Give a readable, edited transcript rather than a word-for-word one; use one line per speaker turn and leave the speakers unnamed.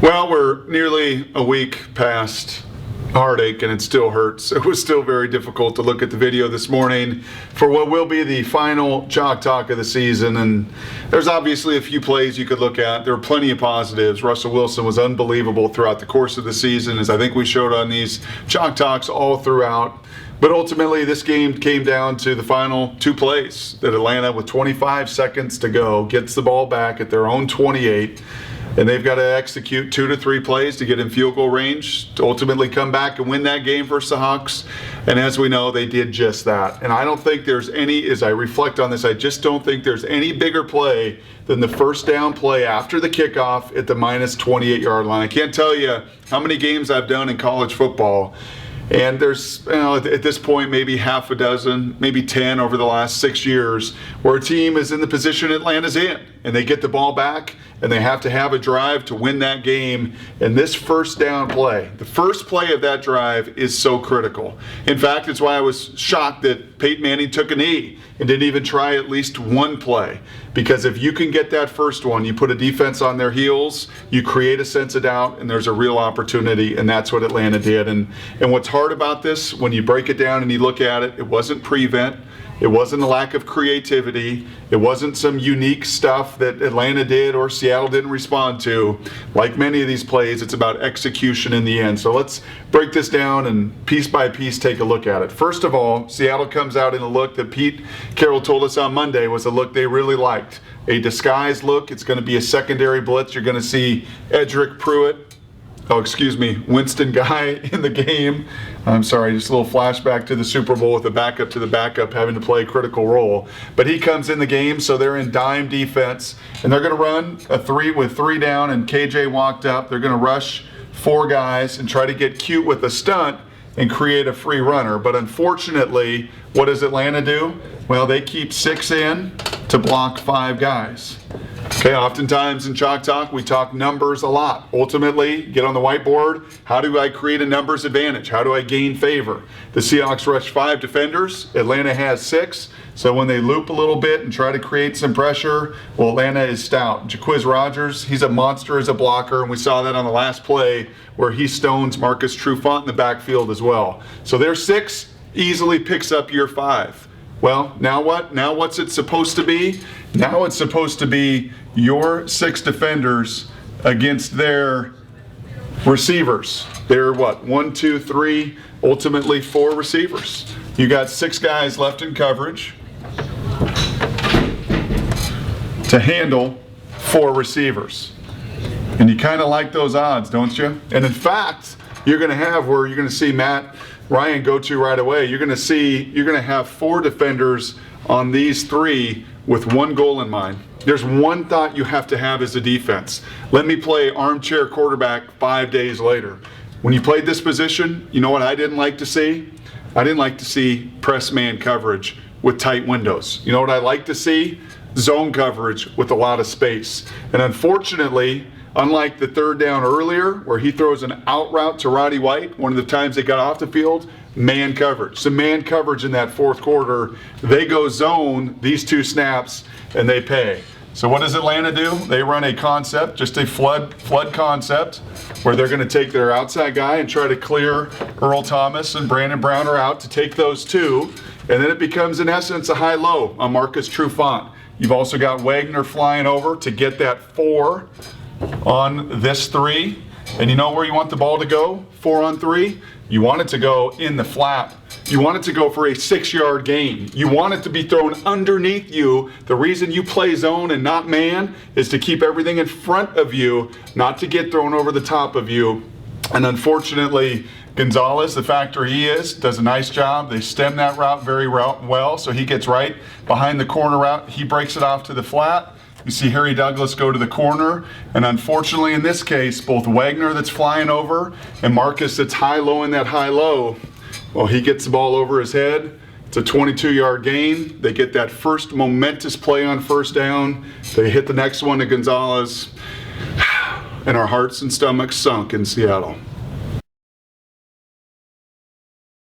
Well, we're nearly a week past heartache and it still hurts. It was still very difficult to look at the video this morning for what will be the final Chalk Talk of the season. And there's obviously a few plays you could look at. There are plenty of positives. Russell Wilson was unbelievable throughout the course of the season, as I think we showed on these Chalk Talks all throughout. But ultimately, this game came down to the final two plays that Atlanta, with 25 seconds to go, gets the ball back at their own 28. And they've got to execute 2 to 3 plays to get in field goal range to ultimately come back and win that game versus the Seahawks. And as we know, they did just that. And I don't think there's any, as I reflect on this, I just don't think there's any bigger play than the first down play after the kickoff at the minus 28-yard line. I can't tell you how many games I've done in college football. And there's, at this point, maybe half a dozen, maybe 10 over the last 6 years where a team is in the position Atlanta's in, and they get the ball back, and they have to have a drive to win that game. And this first down play, the first play of that drive, is so critical. In fact, it's why I was shocked that Peyton Manning took a knee and didn't even try at least one play. Because if you can get that first one, you put a defense on their heels, you create a sense of doubt, and there's a real opportunity, and that's what Atlanta did. And what's hard about this, when you break it down and you look at it, it wasn't prevent. It wasn't a lack of creativity. It wasn't some unique stuff that Atlanta did or Seattle didn't respond to. Like many of these plays, it's about execution in the end. So let's break this down and piece by piece take a look at it. First of all, Seattle comes out in a look that Pete Carroll told us on Monday was a look they really liked. A disguised look. It's going to be a secondary blitz. You're going to see Winston Guy in the game. I'm sorry, just a little flashback to the Super Bowl with the backup to the backup having to play a critical role. But he comes in the game, so they're in dime defense, and they're going to run a 3 with 3 down, and KJ walked up. They're going to rush 4 guys and try to get cute with a stunt and create a free runner. But unfortunately, what does Atlanta do? Well, they keep 6 in to block 5 guys. Okay, oftentimes in Chalk Talk, we talk numbers a lot. Ultimately, get on the whiteboard, how do I create a numbers advantage? How do I gain favor? The Seahawks rush 5 defenders. Atlanta has 6. So when they loop a little bit and try to create some pressure, well, Atlanta is stout. Jaquiz Rogers, he's a monster as a blocker, and we saw that on the last play where he stones Marcus Trufant in the backfield as well. So their 6 easily picks up your 5. Well, now what? Now what's it supposed to be? Now it's supposed to be your 6 defenders against their receivers. They're what? 1, 2, 3, ultimately 4 receivers. You got 6 guys left in coverage to handle 4 receivers. And you kind of like those odds, don't you? And in fact, you're going to have where you're going to see Matt Ryan go to right away. You're going to have 4 defenders on these 3 with 1 goal in mind. There's one thought you have to have as a defense. Let me play armchair quarterback 5 days later. When you played this position, you know what I didn't like to see? I didn't like to see press man coverage with tight windows. You know what I like to see? Zone coverage with a lot of space. And unfortunately, unlike the 3rd down earlier where he throws an out route to Roddy White, one of the times they got off the field, man coverage. Some man coverage in that 4th quarter. They go zone these 2 snaps and they pay. So what does Atlanta do? They run a concept, just a flood concept, where they're going to take their outside guy and try to clear Earl Thomas and Brandon Browner out to take those 2. And then it becomes, in essence, a high-low on Marcus Trufant. You've also got Wagner flying over to get that 4 on this 3. And you know where you want the ball to go? 4 on 3? You want it to go in the flat. You want it to go for a 6-yard gain. You want it to be thrown underneath you. The reason you play zone and not man is to keep everything in front of you, not to get thrown over the top of you. And unfortunately, Gonzalez, the factor he is, does a nice job. They stem that route very well, so he gets right behind the corner route. He breaks it off to the flat. You see Harry Douglas go to the corner, and unfortunately in this case, both Wagner that's flying over and Marcus that's high-low in that high-low, well, he gets the ball over his head. It's a 22-yard gain. They get that first momentous play on 1st down. They hit the next one to Gonzalez, and our hearts and stomachs sunk in Seattle.